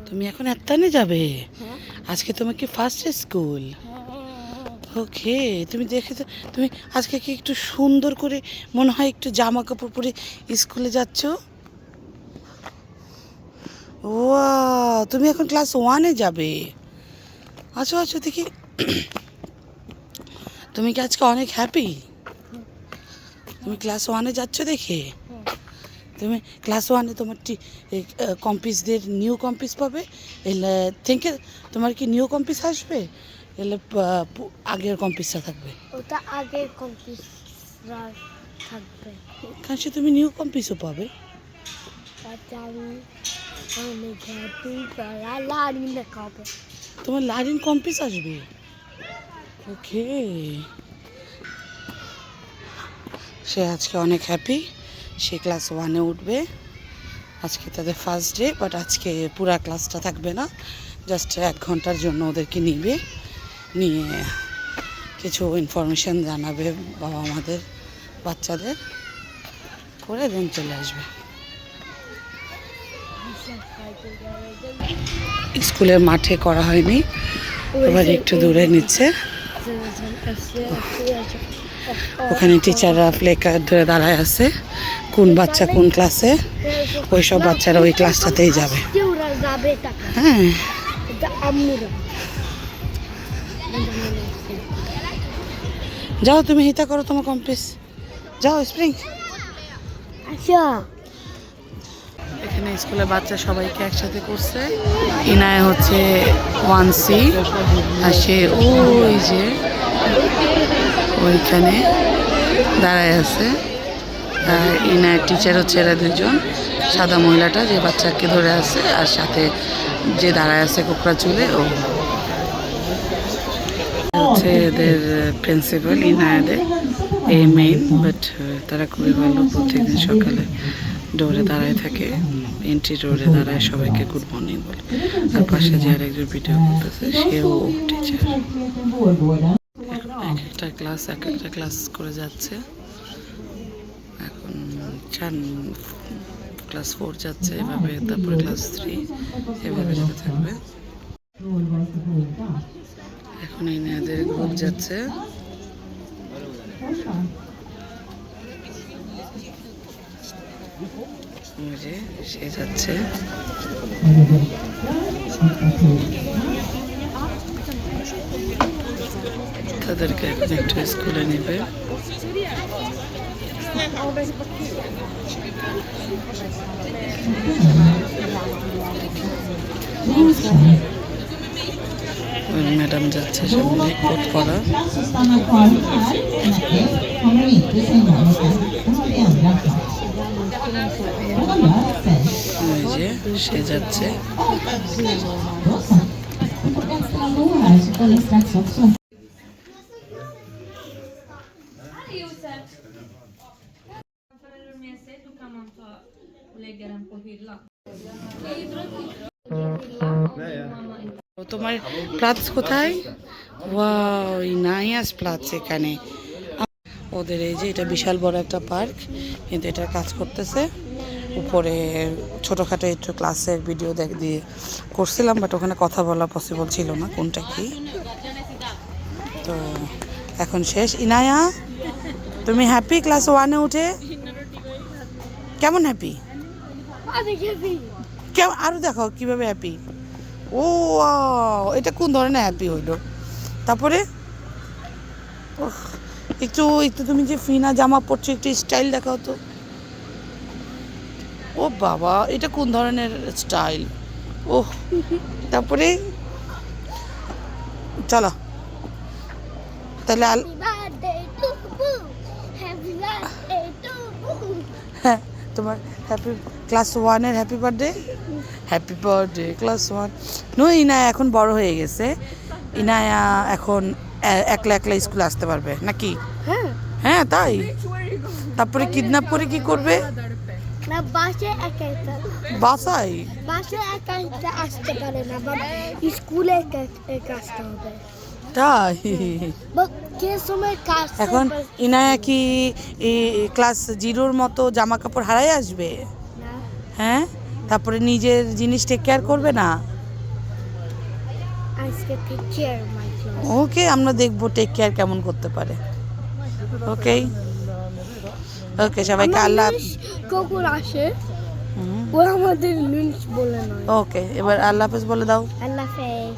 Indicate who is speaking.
Speaker 1: তুমি এখন এত্তানে যাবে? আজকে তোমার কি ফার্স্ট স্কুল? ওকে, তুমি দেখেছো, তুমি আজকে কি একটু সুন্দর করে মনে হয় একটু জামা কাপড় পরে স্কুলে যাচ্ছ? ওয়াও, তুমি এখন ক্লাস 1-এ যাবে? আচ্ছা আচ্ছা, দেখি তুমি কি আজকে অনেক হ্যাপি? তুমি ক্লাস 1-এ যাচ্ছ দেখে? তুমি ক্লাস 1-এ তোমার কম্পিসদের নিউ কম্পিস পাবে। এলে থিঙ্কে তোমার কি নিউ কম্পিস আসবে? এলে আগের কম্পিসটা থাকবে।
Speaker 2: ওটা আগের কম্পিস থাকবে।
Speaker 1: কারণ সে তুমি নিউ কম্পিসও পাবে। তোমার লারিন কম্পিস আসবে। ওকে, সে আজকে অনেক হ্যাপি। সে ক্লাস 1-এ উঠবে। আজকে তাদের ফার্স্ট ডে, বাট আজকে পুরা ক্লাসটা থাকবে না, জাস্ট 1 ঘন্টার জন্য ওদেরকে নিয়ে কিছু ইনফরমেশান জানাবে বাবা মাদের বাচ্চাদের, করে দেন চলে আসবে। স্কুলের মাঠে করা হয়নি, এবার একটু দূরে নিচ্ছে। ওখানে টিচাররা প্লে কার্ড ধরে দাঁড়ায় আছে, কোন বাচ্চা কোন ক্লাসে, ওই সব বাচ্চারা ওই ক্লাসটাতেই যাবে। হ্যাঁ, যাও তুমি হিতা করো তোমার কম্পিস, যাও স্প্রিং।
Speaker 2: আচ্ছা,
Speaker 1: এখানে স্কুলের বাচ্চা সবাইকে একসাথে করছে। ইনায় হচ্ছে 1C, আর সে ওই যে ওইখানে দাঁড়ায় আছে। আর ইনার টিচার হচ্ছে এরা 2জন, সাদা মহিলাটা যে বাচ্চাকে ধরে আছে, আর সাথে যে দাঁড়ায় আছে কোকড়া চুলে, ও হচ্ছে এদের প্রিন্সিপাল ইনায়াদের এই মেইন। বাট তারা খুবই ভালো, প্রত্যেকদিন সকালে ডোরে দাঁড়ায় থাকে, এন্ট্রি ডোরে দাঁড়ায় সবাইকে গুড মর্নিং বলে। আর পাশে যে আরেকজন ভিডিও করতেছে সেও টিচার। এক একটা ক্লাস করে যাচ্ছে। এখন ক্লাস 4 যাচ্ছে এভাবে, তারপরে ক্লাস 3 এভাবে যেতে থাকবে। এখন এনাদের গ্রুপ যাচ্ছে। সে যাচ্ছে, তাদেরকে এখন একটু স্কুলে নেবে। ম্যাডাম যাচ্ছে সামনে কোট পরা। ওই যে সে যাচ্ছে। তোমার প্লাস কোথায়? ওয়াও, নাইস প্লাস এখানে। ওদের এই যে এটা বিশাল বড় একটা পার্ক, কিন্তু এটা কাজ করতেছে। উপরে ছোটোখাটো একটু ক্লাসের ভিডিও দিয়ে করছিলাম, বাট ওখানে কথা বলা পসিবল ছিল না কোনটা কি। তো এখন শেষ। ইনায়া, তুমি হ্যাপি ক্লাস 1-এ উঠে? কেমন হ্যাপি? কেমন আরও দেখো কীভাবে হ্যাপি। ও এটা কোন ধরনের হ্যাপি হইলো? তারপরে একটু একটু তুমি যে ফিনা জামা পরছো, একটু স্টাইল দেখাও তো। ও বাবা, এটা কোন ধরনের স্টাইল? ওহ, তারপরে চলো তাহলে হ্যাঁ, তোমার হ্যাপি ক্লাস 1-এর happy birthday class 1। No, Inaya এখন বড় হয়ে গেছে। ইনায়া এখন একলা একলা স্কুলে আসতে পারবে নাকি? হ্যাঁ তাই। তারপরে কিডন্যাপ করে কি করবে?
Speaker 2: না, বাসায়
Speaker 1: বাসায়
Speaker 2: আসতে পারে না, স্কুলে আসতে হবে।
Speaker 1: তাই এখন ইনায়া কি ক্লাস 0-র মতো জামা কাপড় হারাই আসবে? হ্যাঁ, তারপরে নিজের জিনিস টেক কেয়ার করবে না?
Speaker 2: আজকে take care my class.
Speaker 1: ওকে, আমরা দেখবো টেক কেয়ার কেমন করতে পারে। ওকে ওকে, সবাইকে আল্লাহ।
Speaker 2: কখন আসে ও আমাদের লঞ্চ বলে নয়।
Speaker 1: ওকে, এবার আল্লাহ হাফেজ বলে দাও।
Speaker 2: আল্লাহ হাফেজ।